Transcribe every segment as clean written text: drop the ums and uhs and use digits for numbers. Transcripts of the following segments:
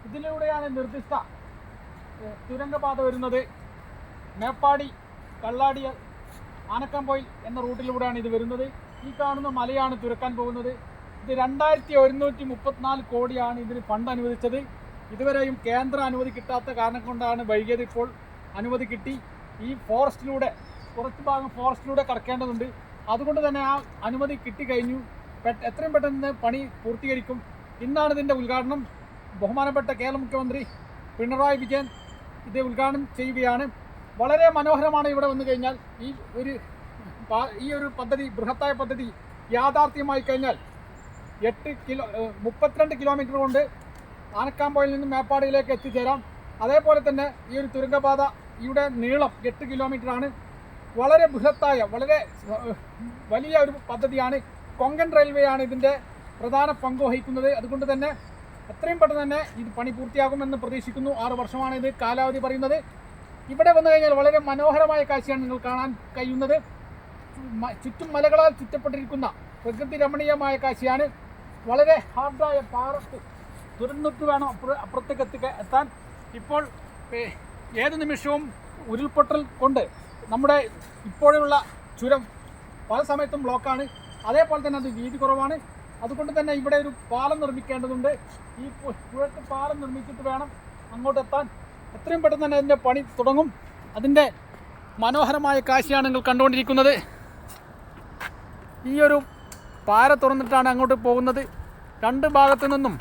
ഇതിലൂടെയാണ് നിർദ്ദിഷ്ട തുരങ്കപാത വരുന്നത്. മേപ്പാടി കള്ളാടി ആനക്കാംപൊയിൽ എന്ന റൂട്ടിലൂടെയാണ് ഇത് വരുന്നത്. ഈ കാണുന്ന മലയാണ് തുരക്കാൻ പോകുന്നത്. ഇത് 2134 കോടിയാണ് ഇതിന് ഫണ്ട് അനുവദിച്ചത്. ഇതുവരെയും കേന്ദ്ര അനുമതി കിട്ടാത്ത കാരണം കൊണ്ടാണ് വൈകിയത്. ഇപ്പോൾ അനുമതി കിട്ടി. ഈ ഫോറസ്റ്റിലൂടെ കുറച്ച് ഭാഗം ഫോറസ്റ്റിലൂടെ കടക്കേണ്ടതുണ്ട്. അതുകൊണ്ട് തന്നെ ആ അനുമതി കിട്ടിക്കഴിഞ്ഞു. എത്രയും പെട്ടെന്ന് പണി പൂർത്തീകരിക്കും. ഇന്നാണ് ഇതിൻ്റെ ഉദ്ഘാടനം. ബഹുമാനപ്പെട്ട കേരള മുഖ്യമന്ത്രി പിണറായി വിജയൻ ഇത് ഉദ്ഘാടനം ചെയ്യുകയാണ്. വളരെ മനോഹരമാണ്. ഇവിടെ വന്നു കഴിഞ്ഞാൽ ഈ ഒരു പദ്ധതി, ബൃഹത്തായ പദ്ധതി യാഥാർത്ഥ്യമായി കഴിഞ്ഞാൽ 32 കിലോമീറ്റർ കൊണ്ട് ആനക്കാംപൊയിൽ നിന്ന് മേപ്പാടിയിലേക്ക് എത്തിച്ചേരാം. അതേപോലെ തന്നെ ഈ ഒരു തുരങ്കപാതയുടെ നീളം 8 കിലോമീറ്ററാണ്. വളരെ ബൃഹത്തായ, വളരെ വലിയ ഒരു പദ്ധതിയാണ്. കൊങ്കൺ റെയിൽവേയാണ് ഇതിൻ്റെ പ്രധാന പങ്ക് വഹിക്കുന്നത്. അതുകൊണ്ട് തന്നെ എത്രയും പെട്ടെന്ന് തന്നെ ഇത് പണി പൂർത്തിയാകുമെന്ന് പ്രതീക്ഷിക്കുന്നു. 6 വർഷമാണ് ഇത് കാലാവധി പറയുന്നത്. ഇവിടെ വന്നു കഴിഞ്ഞാൽ വളരെ മനോഹരമായ കാഴ്ചയാണ് നിങ്ങൾ കാണാൻ കഴിയുന്നത്. ചുറ്റും മലകളാൽ ചുറ്റപ്പെട്ടിരിക്കുന്ന പ്രകൃതി രമണീയമായ കാഴ്ചയാണ്. വളരെ ഹാർഡായ പാറത്ത് തുരന്നിട്ട് വേണം അപ്പുറത്തേക്ക് എത്താൻ. ഇപ്പോൾ ഏത് നിമിഷവും ഉരുൾപൊട്ടൽ കൊണ്ട് നമ്മുടെ ഇപ്പോഴുള്ള ചുരം പല സമയത്തും ബ്ലോക്കാണ്. അതേപോലെ തന്നെ അത് വീതി കുറവാണ്. അതുകൊണ്ട് തന്നെ ഇവിടെ ഒരു പാലം നിർമ്മിക്കേണ്ടതുണ്ട്. ഈ പുഴക്ക് പാലം നിർമ്മിച്ചിട്ട് വേണം അങ്ങോട്ടെത്താൻ. എത്രയും പെട്ടെന്ന് തന്നെ അതിൻ്റെ പണി തുടങ്ങും. അതിൻ്റെ മനോഹരമായ കാഴ്ചയാണ് നിങ്ങൾ കണ്ടുകൊണ്ടിരിക്കുന്നത്. ഈ ഒരു പാര തുറന്നിട്ടാണ് അങ്ങോട്ട് പോകുന്നത്. 2 ഭാഗത്തു നിന്നും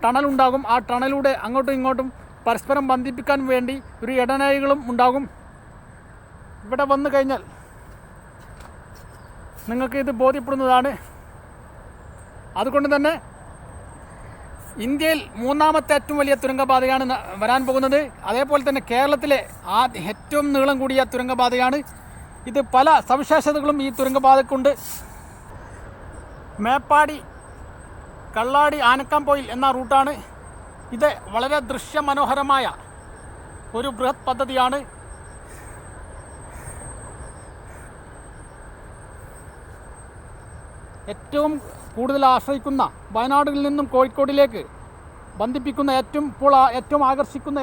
ടണലുണ്ടാകും. ആ ടണലിലൂടെ അങ്ങോട്ടും ഇങ്ങോട്ടും പരസ്പരം ബന്ധിപ്പിക്കാൻ വേണ്ടി ഒരു ഇടനാഴികളും ഉണ്ടാകും. ഇവിടെ വന്നു കഴിഞ്ഞാൽ നിങ്ങൾക്ക് ഇത് ബോധ്യപ്പെടുന്നതാണ്. അതുകൊണ്ട് തന്നെ ഇന്ത്യയിൽ 3ാമത്തെ ഏറ്റവും വലിയ തുരങ്കപാതയാണ് വരാൻ പോകുന്നത്. അതേപോലെ തന്നെ കേരളത്തിലെ ഏറ്റവും നീളം കൂടിയ തുരങ്കപാതയാണ് ഇത്. പല സവിശേഷതകളും ഈ തുരങ്കപാതക്കുണ്ട്. മേപ്പാടി കള്ളാടി ആനക്കാംപൊയിൽ എന്ന റൂട്ടാണ് ഇത്. വളരെ ദൃശ്യമനോഹരമായ ഒരു ബൃഹത് പദ്ധതിയാണ്. ഏറ്റവും കൂടുതൽ ആശ്രയിക്കുന്ന, വയനാട്ടിൽ നിന്നും കോഴിക്കോടിലേക്ക് ബന്ധിപ്പിക്കുന്ന, ഏറ്റവും ആകർഷിക്കുന്ന,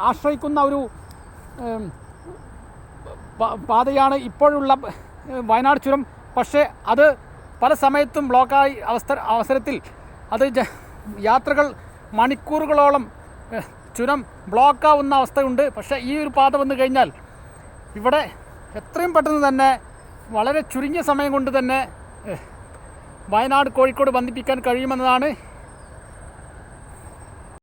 ആശ്രയിക്കുന്ന ഒരു പാതയാണ് ഇപ്പോഴുള്ള വയനാട് ചുരം. പക്ഷേ അത് പല സമയത്തും ബ്ലോക്കായി അവസരത്തിൽ അത് യാത്രകൾ മണിക്കൂറുകളോളം ചുരം ബ്ലോക്കാവുന്ന അവസ്ഥയുണ്ട്. പക്ഷേ ഈ ഒരു പാത വന്നു കഴിഞ്ഞാൽ ഇവിടെ എത്രയും പെട്ടെന്ന് തന്നെ വളരെ ചുരുങ്ങിയ സമയം കൊണ്ട് തന്നെ വയനാട് കോഴിക്കോട് ബന്ധിപ്പിക്കാൻ കഴിയുമെന്നതാണ്